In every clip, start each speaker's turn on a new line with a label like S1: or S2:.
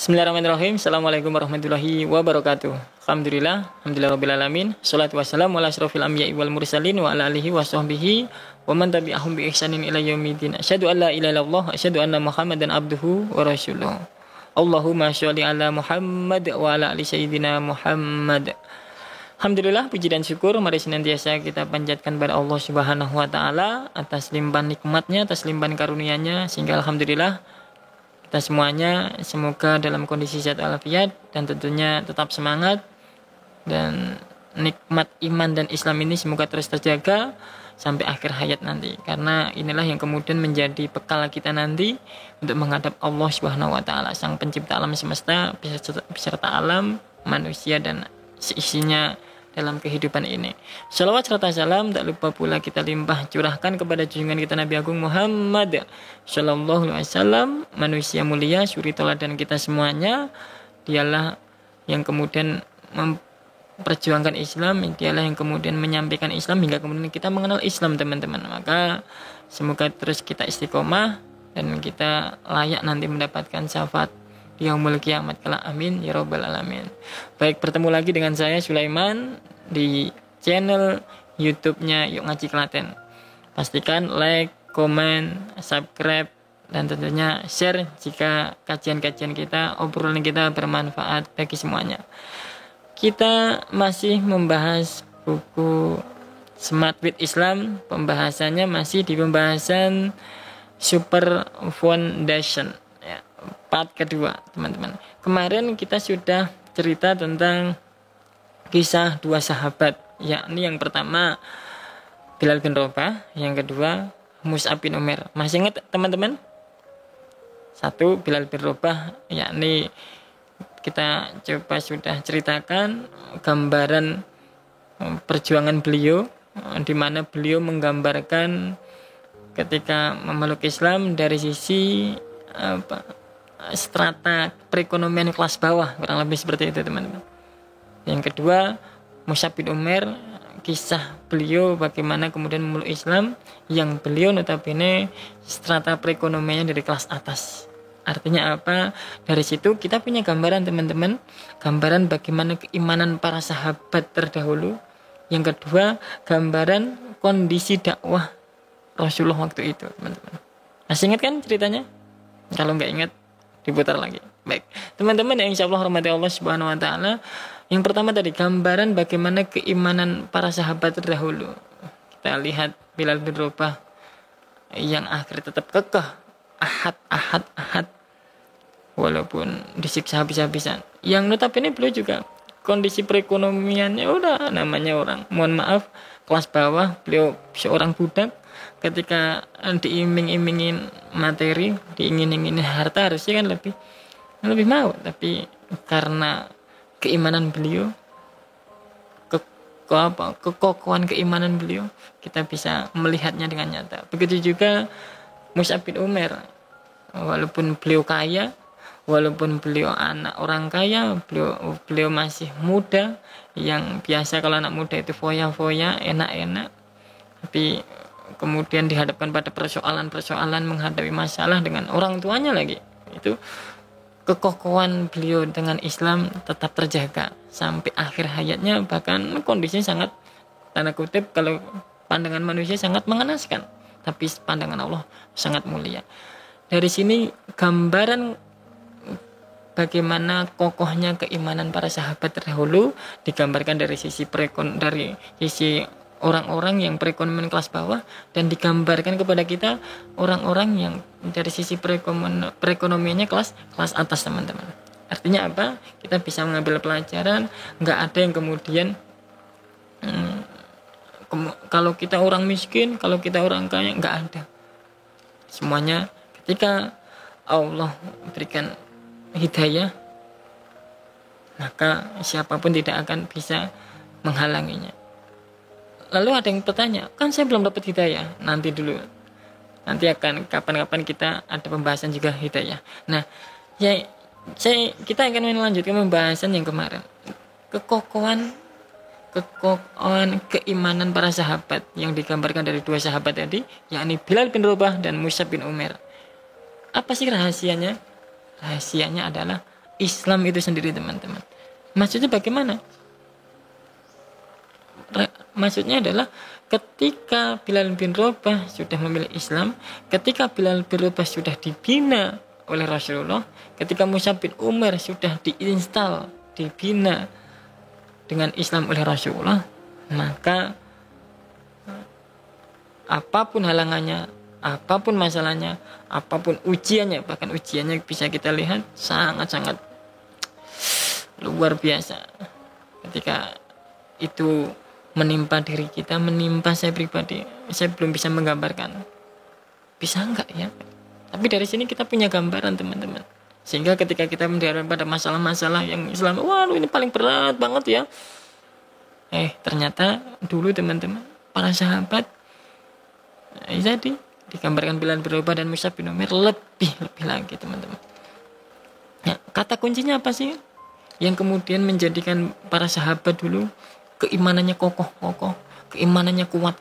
S1: Bismillahirrahmanirrahim. Assalamualaikum warahmatullahi wabarakatuh. Alhamdulillahirabbil alamin. Shalatu wassalamu ala asyrofil anbiya'i wal mursalin wa ala alihi wa sahbihi wa man tabi'ahum bi ihsanin ila yaumil asyhadu an la ilaha illallah wa asyhadu anna Muhammadan abduhu wa rasuluh. Allahumma sholli ala Muhammad wa ala ali sayyidina Muhammad. Alhamdulillah, puji dan syukur mari senantiasa kita panjatkan kepada Allah Subhanahu wa taala atas limpahan nikmatnya, atas limpahan karunia-Nya, sehingga alhamdulillah kita semuanya semoga dalam kondisi sehat walafiat dan tentunya tetap semangat, dan nikmat iman dan Islam ini semoga terus terjaga sampai akhir hayat nanti, karena inilah yang kemudian menjadi bekal kita nanti untuk menghadap Allah Subhanahu wa taala, Sang Pencipta alam semesta beserta alam manusia dan seisinya dalam kehidupan ini. Shalawat serta salam tak lupa pula kita limpah curahkan kepada junjungan kita Nabi Agung Muhammad Sallallahu Alaihi Wasallam, manusia mulia, suri teladan kita semuanya. Dialah yang kemudian memperjuangkan Islam, dialah yang kemudian menyampaikan Islam hingga kemudian kita mengenal Islam, teman-teman. Maka semoga terus kita istiqomah dan kita layak nanti mendapatkan syafaat yaumul kiamat kelak, amin ya rabbal alamin. Baik, bertemu lagi dengan saya Sulaiman di channel YouTube-nya Yuk Ngaji Klaten. Pastikan like, komen, subscribe, dan tentunya share jika kajian-kajian kita, obrolan kita bermanfaat bagi semuanya. Kita masih membahas buku Smart with Islam. Pembahasannya masih di pembahasan Super Foundation, part kedua, teman-teman. Kemarin kita sudah cerita tentang kisah dua sahabat, yakni yang pertama Bilal bin Rabah, yang kedua Mus'ab bin Umair. Masih ingat, teman-teman? Satu, Bilal bin Rabah, yakni kita coba sudah ceritakan gambaran perjuangan beliau, di mana beliau menggambarkan ketika memeluk Islam dari sisi strata perekonomian kelas bawah, kurang lebih seperti itu, teman-teman. Yang kedua, Mus'ab bin Umair, kisah beliau bagaimana kemudian memeluk Islam, yang beliau notabene strata perekonomiannya dari kelas atas. Artinya apa? Dari situ kita punya gambaran, teman-teman, gambaran bagaimana keimanan para sahabat terdahulu. Yang kedua, gambaran kondisi dakwah Rasulullah waktu itu, teman-teman. Masih ingat kan ceritanya? Kalau nggak ingat, diputar lagi. Baik, teman-teman yang insya Allah hormati Allah Subhanahu wa taala. Yang pertama tadi gambaran bagaimana keimanan para sahabat terdahulu. Kita lihat Bilal bin Rabah yang akhirnya tetap kekeh, ahad, walaupun disiksa habis-habisan. Yang notabene beliau juga kondisi perekonomiannya udah namanya orang, mohon maaf, kelas bawah. Beliau seorang budak. Ketika diiming-imingin materi, diingin-ingin harta, harusnya kan lebih mau, tapi karena keimanan beliau, kekokohan keimanan beliau, kita bisa melihatnya dengan nyata. Begitu juga Mus'ab bin Umair, walaupun beliau kaya, walaupun beliau anak orang kaya, beliau masih muda, yang biasa kalau anak muda itu foya-foya, enak-enak, tapi kemudian dihadapkan pada persoalan-persoalan, menghadapi masalah dengan orang tuanya lagi, itu kekokohan beliau dengan Islam tetap terjaga sampai akhir hayatnya. Bahkan kondisinya sangat, tanda kutip, kalau pandangan manusia sangat mengenaskan, tapi pandangan Allah sangat mulia. Dari sini gambaran bagaimana kokohnya keimanan para sahabat terdahulu digambarkan dari sisi orang-orang yang perekonomian kelas bawah, dan digambarkan kepada kita orang-orang yang dari sisi perekonomiannya kelas atas, teman-teman. Artinya apa? Kita bisa mengambil pelajaran. Nggak ada yang kemudian kalau kita orang miskin, kalau kita orang kaya, nggak ada. Semuanya ketika Allah berikan hidayah, maka siapapun tidak akan bisa menghalanginya. Lalu ada yang bertanya, kan saya belum dapat hidayah. Nanti dulu, nanti akan kapan-kapan kita ada pembahasan juga hidayah. Nah, kita akan melanjutkan pembahasan yang kemarin, kekokohan keimanan para sahabat yang digambarkan dari dua sahabat tadi, yakni Bilal bin Rabah dan Mus'ab bin Umair. Apa sih rahasianya? Rahasianya adalah Islam itu sendiri, teman-teman. Maksudnya bagaimana? Maksudnya adalah ketika Bilal bin Rabah sudah memilih Islam, ketika Bilal bin Rabah sudah dibina oleh Rasulullah, ketika Mus'ab bin Umar sudah diinstal, dibina dengan Islam oleh Rasulullah, maka apapun halangannya, apapun masalahnya, apapun ujiannya, bahkan ujiannya bisa kita lihat sangat-sangat luar biasa ketika itu menimpa diri kita, menimpa saya pribadi. Saya belum bisa menggambarkan, bisa enggak ya, tapi dari sini kita punya gambaran, teman-teman. Sehingga ketika kita menghadapi pada masalah-masalah yang Islam, waduh ini paling berat banget ya, ternyata dulu, teman-teman, para sahabat jadi digambarkan Bilal bin Rabah dan Mus'ab bin Umair lebih lagi, teman-teman. Nah, kata kuncinya apa sih yang kemudian menjadikan para sahabat dulu keimanannya kokoh, keimanannya kuat,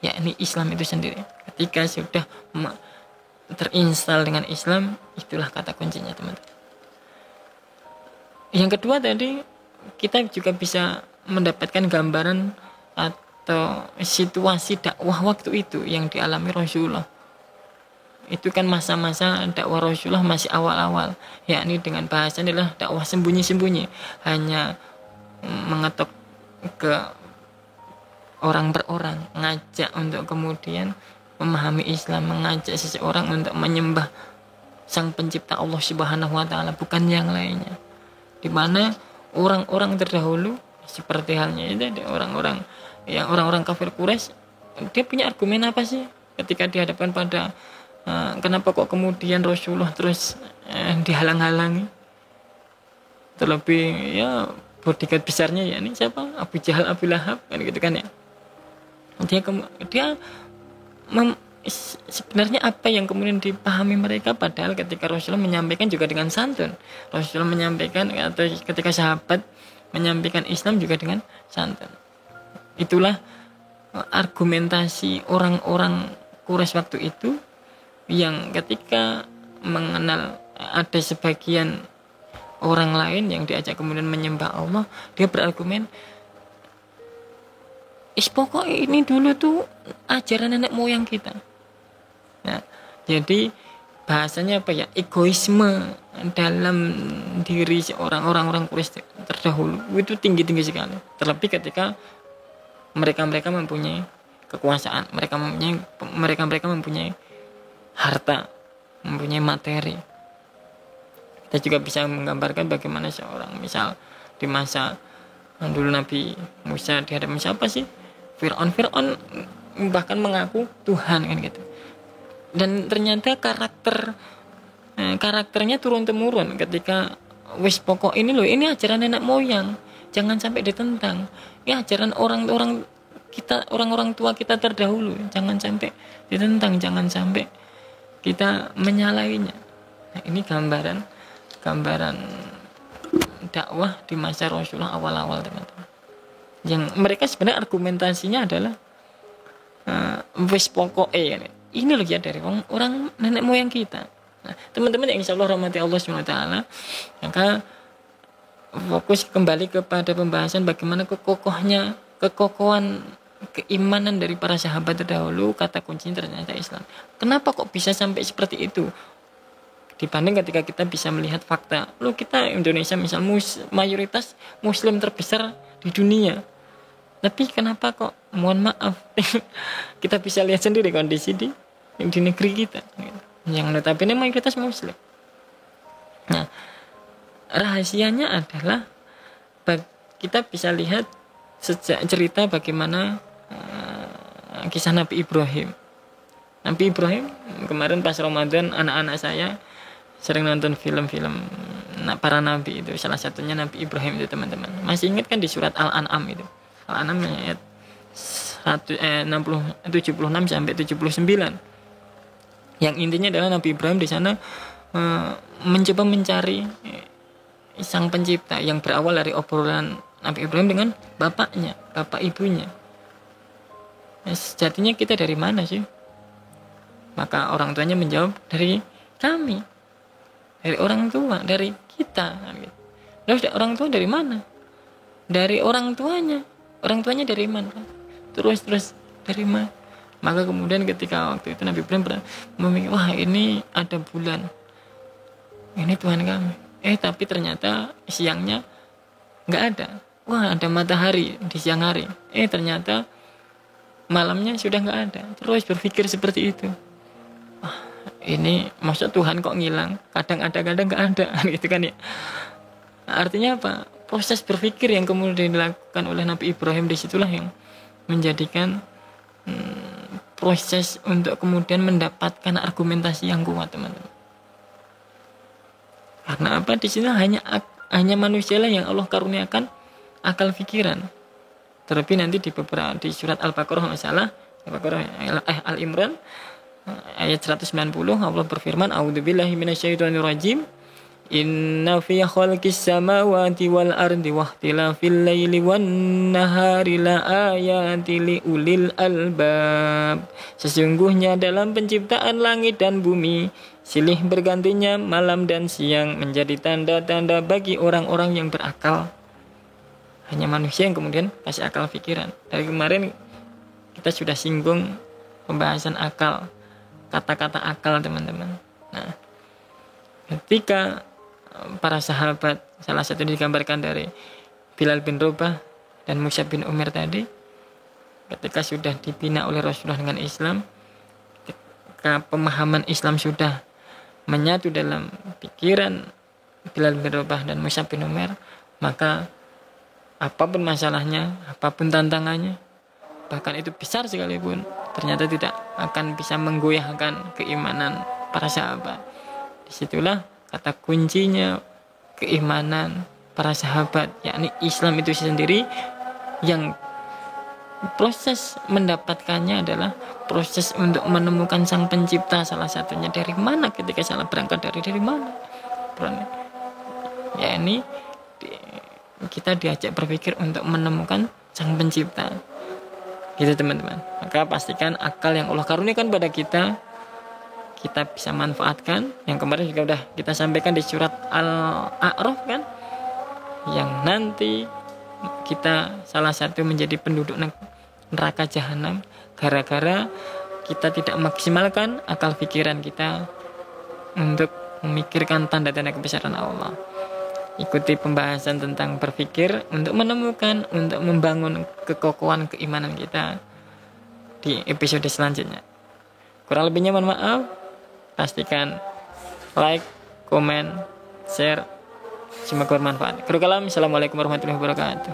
S1: yakni Islam itu sendiri. Ketika sudah terinstal dengan Islam, itulah kata kuncinya, teman-teman. Yang kedua tadi, kita juga bisa mendapatkan gambaran atau situasi dakwah waktu itu yang dialami Rasulullah. Itu kan masa-masa dakwah Rasulullah masih awal-awal, yakni dengan bahasa adalah dakwah sembunyi-sembunyi, hanya mengetok ke orang per orang, ngajak untuk kemudian memahami Islam, mengajak seseorang untuk menyembah Sang Pencipta Allah Subhanahu wa taala, bukan yang lainnya. Di mana orang-orang terdahulu seperti halnya itu orang-orang kafir Quraisy, dia punya argumen apa sih ketika dihadapkan pada kenapa kok kemudian Rasulullah terus dihalang-halangi? Terlebih ya bodyguard besarnya ya ini siapa? Abu Jahal, Abu Lahab, kan gitu kan ya. Dia sebenarnya apa yang kemudian dipahami mereka, padahal ketika Rasulullah menyampaikan juga dengan santun. Rasulullah menyampaikan, atau ketika sahabat menyampaikan Islam juga dengan santun. Itulah argumentasi orang-orang Quraisy waktu itu, yang ketika mengenal ada sebagian orang lain yang diajak kemudian menyembah Allah, dia berargumen, pokoknya ini dulu tuh ajaran nenek moyang kita. Nah, jadi bahasanya apa ya, egoisme dalam diri seorang orang-orang Quraisy terdahulu itu tinggi-tinggi sekali. Terlebih ketika mereka mempunyai kekuasaan, mereka mempunyai harta, mempunyai materi. Kita juga bisa menggambarkan bagaimana seorang, misal di masa dulu Nabi Musa dihadapi siapa sih? Fir'aun bahkan mengaku Tuhan, kan gitu. Dan ternyata karakternya turun temurun ketika wis pokok ini loh, ini ajaran nenek moyang, jangan sampai ditentang. Ini ajaran orang-orang tua kita terdahulu, jangan sampai ditentang, jangan sampai kita menyalahinya. Nah, ini gambaran dakwah di masa Rasulullah awal-awal, teman-teman. Yang mereka sebenarnya argumentasinya adalah wis pokok ini loh ya dari orang nenek moyang kita. Nah, teman-teman yang insyaallah rahmati Allah SWT, maka fokus kembali kepada pembahasan bagaimana kekokohan keimanan dari para sahabat terdahulu. Kata kuncinya ternyata Islam. Kenapa kok bisa sampai seperti itu? Dibanding ketika kita bisa melihat fakta, kita Indonesia misal mayoritas Muslim terbesar di dunia, tapi kenapa kok, mohon maaf, kita bisa lihat sendiri kondisi di negeri kita yang notabene mayoritas Muslim. Nah, rahasianya adalah kita bisa lihat sejak cerita bagaimana kisah Nabi Ibrahim. Nabi Ibrahim, kemarin pas Ramadan anak-anak saya sering nonton film-film para nabi itu, salah satunya Nabi Ibrahim itu, teman-teman. Masih ingat kan di surat Al-An'am itu? Al-An'am ayat 76 sampai 79. Yang intinya adalah Nabi Ibrahim di sana mencoba mencari Sang Pencipta, yang berawal dari obrolan Nabi Ibrahim dengan bapak ibunya. Sejatinya kita dari mana sih? Maka orang tuanya menjawab, dari kami, dari orang tua, dari kita kan gitu. Terus orang tua dari mana? Dari orang tuanya. Orang tuanya dari mana? Terus dari mana? Maka kemudian ketika waktu itu Nabi Ibrahim pernah memikir, wah ini ada bulan, ini Tuhan kami. Tapi ternyata siangnya nggak ada. Wah ada matahari di siang hari. Ternyata malamnya sudah nggak ada. Terus berpikir seperti itu. Wah ini maksud Tuhan kok ngilang? Kadang ada, kadang nggak ada, gitu kan ya. Artinya apa? Proses berpikir yang kemudian dilakukan oleh Nabi Ibrahim disitulah yang menjadikan proses untuk kemudian mendapatkan argumentasi yang kuat, teman-teman. Karena apa? Di sini hanya manusia lah yang Allah karuniakan akal pikiran. Terlebih nanti di surat Al-Baqarah masalah Al-Imran ayat 190 Allah berfirman, a'udzubillahi minasyaitonirrajim. Inna fi khalqis samawati wal ardi wa ikhtilafil laili wan nahari la ayatin li ulil albab. Sesungguhnya dalam penciptaan langit dan bumi, silih bergantinya malam dan siang menjadi tanda-tanda bagi orang-orang yang berakal. Hanya manusia yang kemudian kasih akal pikiran. Dari kemarin kita sudah singgung pembahasan akal, kata-kata akal, teman-teman. Nah, ketika para sahabat, salah satu digambarkan dari Bilal bin Rabah dan Mus'ab bin Umair tadi, ketika sudah dibina oleh Rasulullah dengan Islam, ketika pemahaman Islam sudah menyatu dalam pikiran Bilal bin Rabah dan Mus'ab bin Umair, maka apapun masalahnya, apapun tantangannya, bahkan itu besar sekalipun, ternyata tidak akan bisa menggoyahkan keimanan para sahabat. Disitulah kata kuncinya keimanan para sahabat, yakni Islam itu sendiri, yang proses mendapatkannya adalah proses untuk menemukan sang pencipta. Salah satunya dari mana? Ketika salah berangkat dari mana? Yakni kita diajak berpikir untuk menemukan sang pencipta, gitu teman-teman. Maka pastikan akal yang Allah karuniakan pada kita bisa manfaatkan. Yang kemarin juga udah kita sampaikan di surat Al-A'raf kan, yang nanti kita salah satu menjadi penduduk neraka jahanam gara-gara kita tidak maksimalkan akal pikiran kita untuk memikirkan tanda-tanda kebesaran Allah. Ikuti pembahasan tentang berpikir untuk menemukan, untuk membangun kekokohan keimanan kita di episode selanjutnya. Kurang lebihnya mohon maaf. Pastikan like, komen, share. Semoga bermanfaat. Assalamualaikum warahmatullahi wabarakatuh.